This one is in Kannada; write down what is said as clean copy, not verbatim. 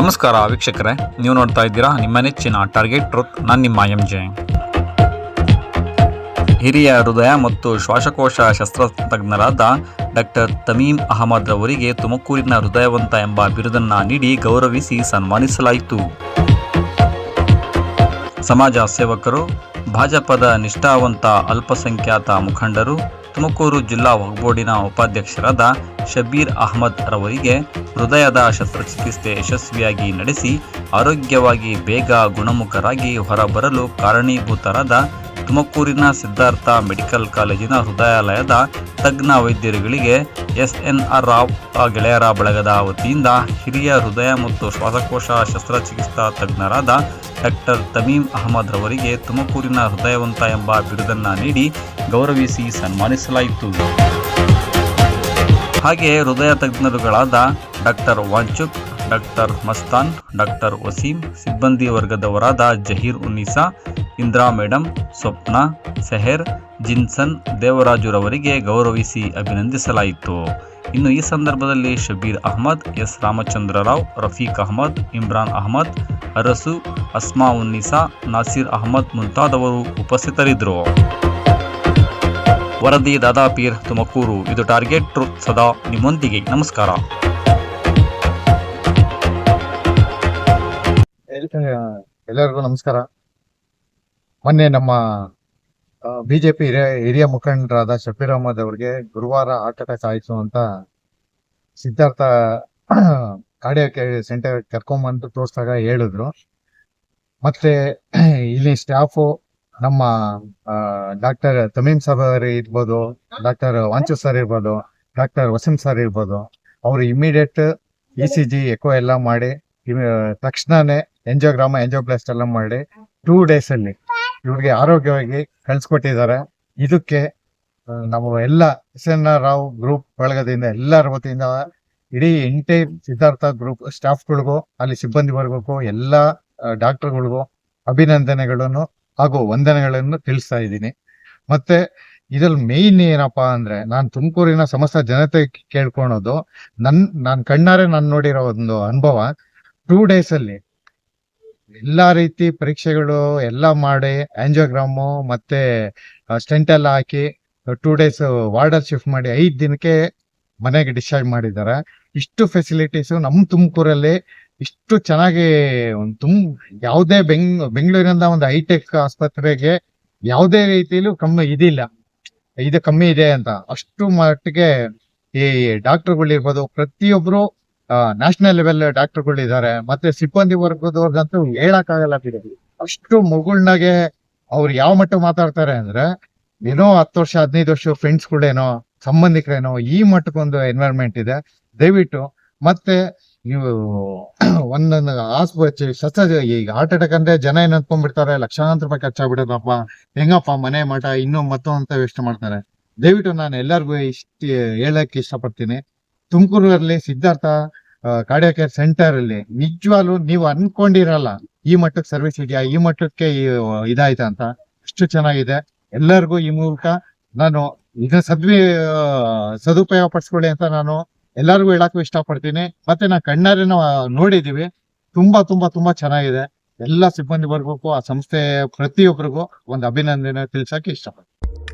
ನಮಸ್ಕಾರ ವೀಕ್ಷಕರೇ, ನೀವು ನೋಡ್ತಾ ಇದ್ದೀರಾ ನಿಮ್ಮ ನೆಚ್ಚಿನ ಟಾರ್ಗೆಟ್ ಟ್ರೂತ್. ನಾನು ನಿಮ್ಮ MJ. ಹಿರಿಯ ಹೃದಯ ಮತ್ತು ಶ್ವಾಸಕೋಶ ಶಸ್ತ್ರತಜ್ಞರಾದ ಡಾಕ್ಟರ್ ತಮೀಮ್ ಅಹಮದ್ ಅವರಿಗೆ ತುಮಕೂರಿನ ಹೃದಯವಂತ ಎಂಬ ಬಿರುದನ್ನು ನೀಡಿ ಗೌರವಿಸಿ ಸನ್ಮಾನಿಸಲಾಯಿತು. ಸಮಾಜ ಸೇವಕರು, ಭಾಜಪದ ನಿಷ್ಠಾವಂತ ಅಲ್ಪಸಂಖ್ಯಾತ ಮುಖಂಡರು, ತುಮಕೂರು ಜಿಲ್ಲಾ ವಕ್ಫ್ ಬೋರ್ಡಿನ ಉಪಾಧ್ಯಕ್ಷರಾದ ಶಬೀರ್ ಅಹಮದ್ ರವರಿಗೆ ಹೃದಯದ ಶಸ್ತ್ರಚಿಕಿತ್ಸೆ ಯಶಸ್ವಿಯಾಗಿ ನಡೆಸಿ ಆರೋಗ್ಯವಾಗಿ ಬೇಗ ಗುಣಮುಖರಾಗಿ ಹೊರಬರಲು ಕಾರಣೀಭೂತರಾದ ತುಮಕೂರಿನ ಸಿದ್ಧಾರ್ಥ ಮೆಡಿಕಲ್ ಕಾಲೇಜಿನ ಹೃದಯಾಲಯದ ತಜ್ಞ ವೈದ್ಯರುಗಳಿಗೆ SNR ರಾವ್ ಗೆಳೆಯರ ಬಳಗದ ವತಿಯಿಂದ ಹಿರಿಯ ಹೃದಯ ಮತ್ತು ಶ್ವಾಸಕೋಶ ಶಸ್ತ್ರಚಿಕಿತ್ಸಾ ತಜ್ಞರಾದ ಡಾಕ್ಟರ್ ತಮೀಮ್ ಅಹಮದ್ ರವರಿಗೆ ತುಮಕೂರಿನ ಹೃದಯವಂತ ಎಂಬ ಬಿರುದನ್ನು ನೀಡಿ ಗೌರವಿಸಿ ಸನ್ಮಾನಿಸಲಾಯಿತು. ಹಾಗೆಯೇ ಹೃದಯ ತಜ್ಞರುಗಳಾದ doctor Wangchuk, doctor Mastan, doctor Waseem, ಸಿಬ್ಬಂದಿ ವರ್ಗದವರಾದ ಜಹೀರ್ ಉನ್ನೀಸಾ, ಇಂದ್ರಾ ಮೇಡಮ್, ಸ್ವಪ್ನ, ಸೆಹರ್, ಜಿನ್ಸನ್, ದೇವರಾಜುರವರಿಗೆ ಗೌರವಿಸಿ ಅಭಿನಂದಿಸಲಾಯಿತು. ಇನ್ನು ಈ ಸಂದರ್ಭದಲ್ಲಿ ಶಬೀರ್ ಅಹಮದ್, ಎಸ್ ರಾಮಚಂದ್ರ ರಾವ್, ರಫೀಕ್ ಅಹಮದ್, ಇಮ್ರಾನ್ ಅಹಮದ್, ಅರಸು, ಅಸ್ಮಾ ಉನ್ನೀಸಾ, ನಾಸಿರ್ ಅಹಮದ್ ಮುಂತಾದವರು ಉಪಸ್ಥಿತರಿದ್ದರು. ವರದಿ ದಾದಾಪೀರ್, ತುಮಕೂರು. ಇದು ಟಾರ್ಗೆಟ್ ಟ್ರೂತ್, ಸದಾ ನಿಮ್ಮೊಂದಿಗೆ. ನಮಸ್ಕಾರ. ಎಲ್ಲರಿಗೂ ನಮಸ್ಕಾರ. ಮೊನ್ನೆ ನಮ್ಮ ಬಿಜೆಪಿ ಹಿರಿಯ ಮುಖಂಡರಾದ ಶಬೀರ್ ಅಹಮದ್ ಅವರಿಗೆ ಗುರುವಾರ ಹಾರ್ಟ್ ಅಟ್ಯಾಕ್ ಆಯಿತು ಅಂತ ಸಿದ್ಧಾರ್ಥ ಕಾರ್ಡಿಯಾಕ್ ಸೆಂಟರ್ ಕರ್ಕೊಂಬಂದು ತೋರಿಸಿದಾಗ ಹೇಳಿದ್ರು. ಮತ್ತೆ ಇಲ್ಲಿ ಸ್ಟಾಫು ನಮ್ಮ ಡಾಕ್ಟರ್ ತಮೀಮ್ ಸಾಬ್ ಇರ್ಬೋದು, ಡಾಕ್ಟರ್ ವಾಂಚು ಸರ್ ಇರ್ಬೋದು, ಡಾಕ್ಟರ್ ವಸೀಂ ಸರ್ ಇರ್ಬೋದು, ಅವರು ಇಮಿಡಿಯೇಟ್ ECG ಎಕೋ ಎಲ್ಲ ಮಾಡಿ ತಕ್ಷಣನೇ ಎಂಜಿಯೋಪ್ಲಾಸ್ಟ್ ಎಲ್ಲ ಮಾಡಿ 2 days ಅಲ್ಲಿ ಇವ್ರಿಗೆ ಆರೋಗ್ಯವಾಗಿ ಕಳ್ಸಿಕೊಟ್ಟಿದ್ದಾರೆ. ಇದಕ್ಕೆ ನಾವು ಎಲ್ಲ SNR ರಾವ್ ಗ್ರೂಪ್ ಬಳಗದಿಂದ ಎಲ್ಲರ ವತಿಯಿಂದ ಇಡೀ ಎಂಟೈರ್ ಸಿದ್ಧಾರ್ಥ ಗ್ರೂಪ್ ಸ್ಟಾಫ್ಗಳಿಗೂ, ಅಲ್ಲಿ ಸಿಬ್ಬಂದಿ ವರ್ಗಕ್ಕೂ, ಎಲ್ಲ ಡಾಕ್ಟರ್ಗಳಿಗೂ ಅಭಿನಂದನೆಗಳನ್ನು ಹಾಗೂ ವಂದನೆಗಳನ್ನು ತಿಳಿಸ್ತಾ ಇದ್ದೀನಿ. ಮತ್ತೆ ಇದ್ರಲ್ಲಿ ಮೇಯ್ನ್ ಏನಪ್ಪಾ ಅಂದ್ರೆ, ನಾನು ತುಮಕೂರಿನ ಸಮಸ್ತ ಜನತೆ ಕೇಳ್ಕೊಳೋದು, ನಾನು ಕಣ್ಣಾರೆ ನಾನು ನೋಡಿರೋ ಒಂದು ಅನುಭವ. 2 days ಅಲ್ಲಿ ಎಲ್ಲಾ ರೀತಿ ಪರೀಕ್ಷೆಗಳು ಎಲ್ಲ ಮಾಡಿ ಆಂಜಿಯೋಗ್ರಾಮು ಮತ್ತೆ ಸ್ಟೆಂಟ್ ಎಲ್ಲ ಹಾಕಿ 2 days ವಾರ್ಡರ್ ಶಿಫ್ಟ್ ಮಾಡಿ 5 ದಿನಕ್ಕೆ ಮನೆಗೆ ಡಿಸ್ಚಾರ್ಜ್ ಮಾಡಿದ್ದಾರೆ. ಇಷ್ಟು ಫೆಸಿಲಿಟೀಸ್ ನಮ್ಮ ತುಮಕೂರಲ್ಲಿ ಇಷ್ಟು ಚೆನ್ನಾಗಿ ಯಾವುದೇ ಬೆಂಗಳೂರಿನಿಂದ ಒಂದು ಹೈಟೆಕ್ ಆಸ್ಪತ್ರೆಗೆ ಯಾವುದೇ ರೀತಿಯಲ್ಲೂ ಇದು ಕಮ್ಮಿ ಇದೆ ಅಂತ ಅಷ್ಟು ಮಟ್ಟಿಗೆ ಈ ಡಾಕ್ಟರ್ಗಳಿರ್ಬೋದು, ಪ್ರತಿಯೊಬ್ರು ನ್ಯಾಷನಲ್ ಲೆವೆಲ್ ಡಾಕ್ಟರ್ಗಳಿದ್ದಾರೆ. ಮತ್ತೆ ಸಿಬ್ಬಂದಿ ವರ್ಗದವ್ರಿಗಂತೂ ಹೇಳಕ್ಕಾಗಲ್ಲ. ಅಷ್ಟು ಮುಗುಳ್ನಾಗೆ ಅವ್ರು ಯಾವ ಮಟ್ಟ ಮಾತಾಡ್ತಾರೆ ಅಂದ್ರೆ, ಏನೋ 10 ವರ್ಷ 15 ವರ್ಷ ಫ್ರೆಂಡ್ಸ್ಗಳೇನೋ ಸಂಬಂಧಿಕರೇನೋ ಈ ಮಟ್ಟಕ್ಕೊಂದು ಎನ್ವೈರ್ಮೆಂಟ್ ಇದೆ. ದಯವಿಟ್ಟು ಮತ್ತೆ ನೀವು ಒಂದೊಂದು ಈಗ ಹಾರ್ಟ್ ಅಟ್ಯಾಕ್ ಅಂದ್ರೆ ಜನ ಏನ್ ಅನ್ಕೊಂಡ್ಬಿಡ್ತಾರೆ, ಲಕ್ಷಾಂತರ ರೂಪಾಯಿ ಖರ್ಚಾಗ್ಬಿಡೋದಪ್ಪ, ಹೆಂಗಪ್ಪ ಮನೆ ಮಠ ಇನ್ನೂ ಮತ್ತೊಂತ ವೇಸ್ಟ್ ಮಾಡ್ತಾರೆ. ದಯವಿಟ್ಟು ನಾನು ಎಲ್ಲರಿಗೂ ಹೇಳಕ್ ಇಷ್ಟಪಡ್ತೀನಿ, ತುಮಕೂರಲ್ಲಿ ಸಿದ್ಧಾರ್ಥ ಕಾರ್ಡಿಯಾಕ್ ಕೇರ್ ಸೆಂಟರ್ ಅಲ್ಲಿ ನಿಜವಾಗ್ಲೂ ನೀವು ಅನ್ಕೊಂಡಿರಲ್ಲ ಈ ಮಟ್ಟಕ್ಕೆ ಸರ್ವಿಸ್ ಇದೆಯಾ, ಈ ಮಟ್ಟಕ್ಕೆ ಇದಾಯ್ತಾ ಅಂತ. ಅಷ್ಟು ಚೆನ್ನಾಗಿದೆ. ಎಲ್ಲರಿಗೂ ಈ ಮೂಲಕ ನಾನು ಇದನ್ನ ಸದುಪಯೋಗ ಪಡಿಸ್ಕೊಳ್ಳಿ ಅಂತ ನಾನು ಎಲ್ಲರಿಗೂ ಹೇಳಕ್ಕೂ ಇಷ್ಟಪಡ್ತೀನಿ. ಮತ್ತೆ ನಾ ಕಣ್ಣಾರೆ ನೋಡಿದೀವಿ, ತುಂಬಾ ತುಂಬಾ ತುಂಬಾ ಚೆನ್ನಾಗಿದೆ. ಎಲ್ಲ ಸಿಬ್ಬಂದಿ ವರ್ಗಕ್ಕೂ, ಆ ಸಂಸ್ಥೆ ಪ್ರತಿಯೊಬ್ಬರಿಗೂ ಒಂದು ಅಭಿನಂದನೆ ತಿಳಿಸಕ್ಕೆ ಇಷ್ಟಪಡ್ತೀನಿ.